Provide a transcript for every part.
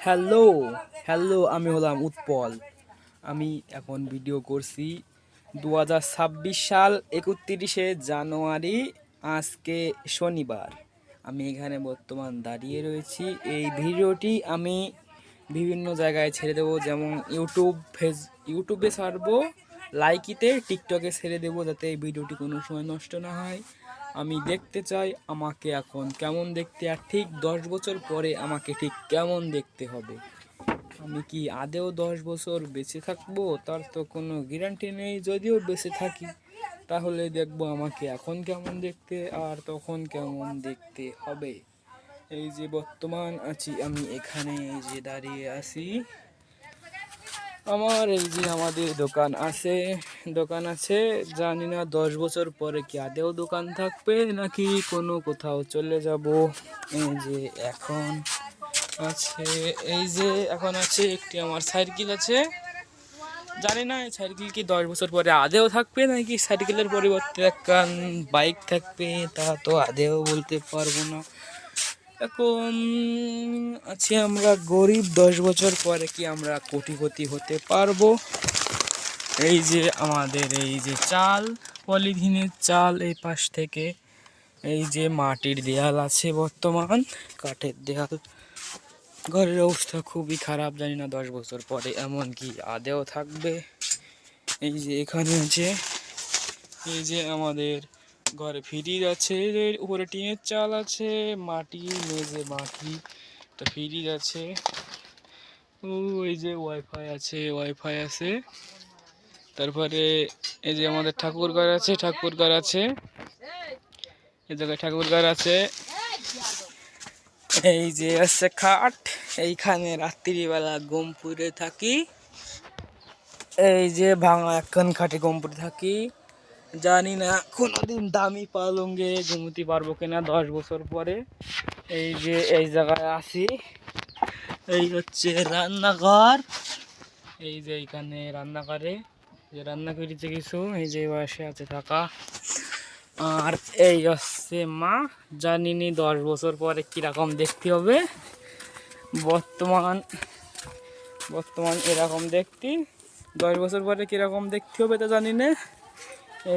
Hello hello, আমি হলাম উৎপল। আমি এখন ভিডিও করছি 2026 সাল 31শে জানুয়ারি, আজকে শনিবার। আমি এখানে বর্তমান দাঁড়িয়ে রয়েছি। এই ভিডিওটি আমি বিভিন্ন জায়গায় ছেড়ে দেবো, যেমন ইউটিউবে ছাড়বো, লাইকিতে, টিকটকে ছেড়ে দেবো, যাতে এই ভিডিওটি কোনো সময় নষ্ট না হয়। আমি দেখতে চাই আমাকে এখন কেমন দেখতে, আর ঠিক 10 বছর পরে আমাকে ঠিক কেমন দেখতে হবে। আমি কি আদেও 10 বছর বেঁচে থাকবো তার তো কোনো গ্যারান্টি নেই। যদিও বেঁচে থাকি তাহলে দেখবো আমাকে এখন কেমন দেখতে আর তখন কেমন দেখতে হবে। এই যে বর্তমান আছি আমি এখানে, এই যে দাঁড়িয়ে আছি। আমার এই যে আমাদের দোকান আছে, জানি না 10 বছর পরে কি আদেও দোকান থাকবে নাকি কোনো কোথাও চলে যাব। এই যে এখন আছে, এই যে এখন আছে একটি আমার সাইকেল আছে। জানি না এই সাইকেল কি 10 বছর পরে আদেও থাকবে নাকি সাইকেলের পরিবর্তে একখান বাইক থাকবে, তা তো আদেও বলতে পারবো না। এখন আছি আমরা গরিব, 10 বছর পরে কি আমরা কোটিপতি হতে পারবো। এই যে আমাদের এই যে চাল, পলিথিনের চাল, এই পাশ থেকে এই যে মাটির দেয়াল আছে, বর্তমান কাঠের দেয়াল। ঘরের অবস্থা খুবই খারাপ, জানি না 10 বছর পরে এমন কি আদেও থাকবে। এই যে এখানে আছে, এই যে আমাদের ঘরে ফ্রিজ আছে, উপরে টিনের চাল আছে, মাটি মেঝে মাটি, তো ফ্রিজ আছে। ও এই যে ওয়াইফাই আছে। তারপরে এই যে আমাদের ঠাকুর ঘর আছে, এই জায়গায় ঠাকুর ঘর আছে। এই যে আছে খাট, এইখানে রাত্রিবেলা ঘুম পুড়ে থাকি। এই যে ভাঙা একখান খাটে ঘুম পুড়ে থাকি। জানি না কোনোদিন দামি পালঙ্গে ঘুমোতে পারবো কিনা 10 বছর পরে। এই যে এই জায়গায় আছি, এই হচ্ছে রান্নাঘর। এই যে এইখানে রান্নাঘরে যে রান্না করেছে কিছু, এই যে বয়সে আছে থাকা। আর এই হচ্ছে মা, জানিনি 10 বছর পরে কিরকম দেখতে হবে। বর্তমান এরকম দেখতে, 10 বছর পরে কিরকম দেখতে হবে তা জানি না।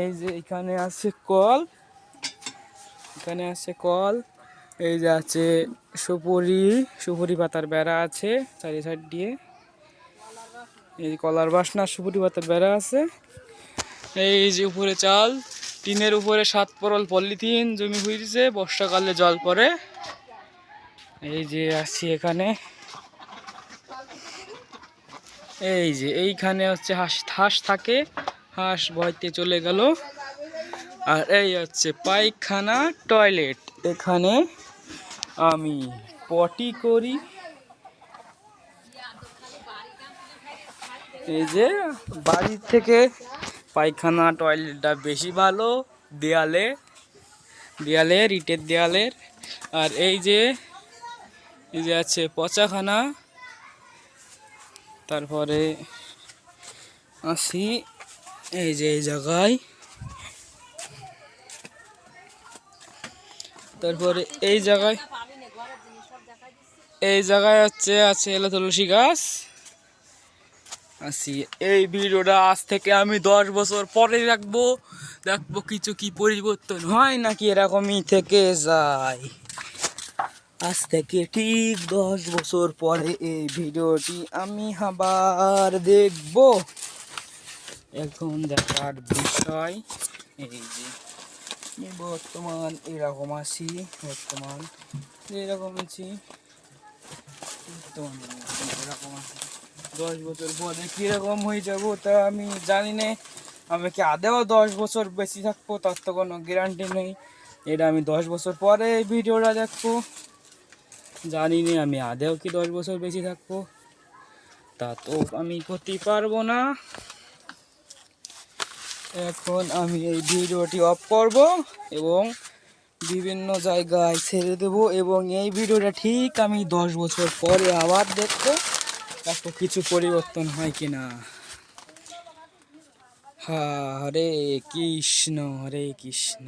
এই যে এখানে আছে কল, এই যে আছে সুপুরি পাতার বেড়া আছে চারি সাইড দিয়ে। এই কলার বাসনা সুপুরি পাতার বেড়া আছে। এই যে উপরে চাল, টিনের উপরে 7 পরল পলিথিন জমি হয়েছে, বর্ষাকালে জল পড়ে। এই যে আছি এখানে, এই যে এইখানে হচ্ছে হাঁস থাকে, হাঁস ভয়তে চলে গেল। আর এই হচ্ছে পায়খানা টয়লেট, এখানে আমি পটি করি। এই যে বাড়ির থেকে পায়খানা টয়লেটটা বেশি ভালো, দেয়ালে ইটের দেয়ালের। আর এই যে আছে পচাখানা। তারপরে আসি এই যে এই জায়গায়, তারপরে এই জায়গায় আছে এলো তুলসী গাছ। আসি এই ভিডিওটা আজ থেকে আমি 10 বছর পরে দেখবো কিছু কি পরিবর্তন হয় নাকি এরকমই থেকে যায়। আজ থেকে ঠিক 10 বছর পরে এই ভিডিওটি আমি আবার দেখব। এখন দেখার বিষয় এই যে বর্তমান এরকম আছি, এরকম আছি 10 বছর পরে কিরকম হয়ে যাবো তা আমি জানি না। আমি কি আদেও 10 বছর বেশি থাকবো তার তো কোনো গ্যারান্টি নেই। এটা আমি 10 বছর পরে এই ভিডিওটা দেখবো, জানি না আমি আদেও কি 10 বছর বেশি থাকবো, তা তো আমি করতে পারবো না। এখন আমি এই ভিডিওটি অফ করব এবং বিভিন্ন জায়গায় ছেড়ে দেবো, এবং এই ভিডিওটা ঠিক আমি 10 বছর পরে আবার দেখবো তারপর কিছু পরিবর্তন হয় কিনা। হরে কৃষ্ণ, হরে কৃষ্ণ।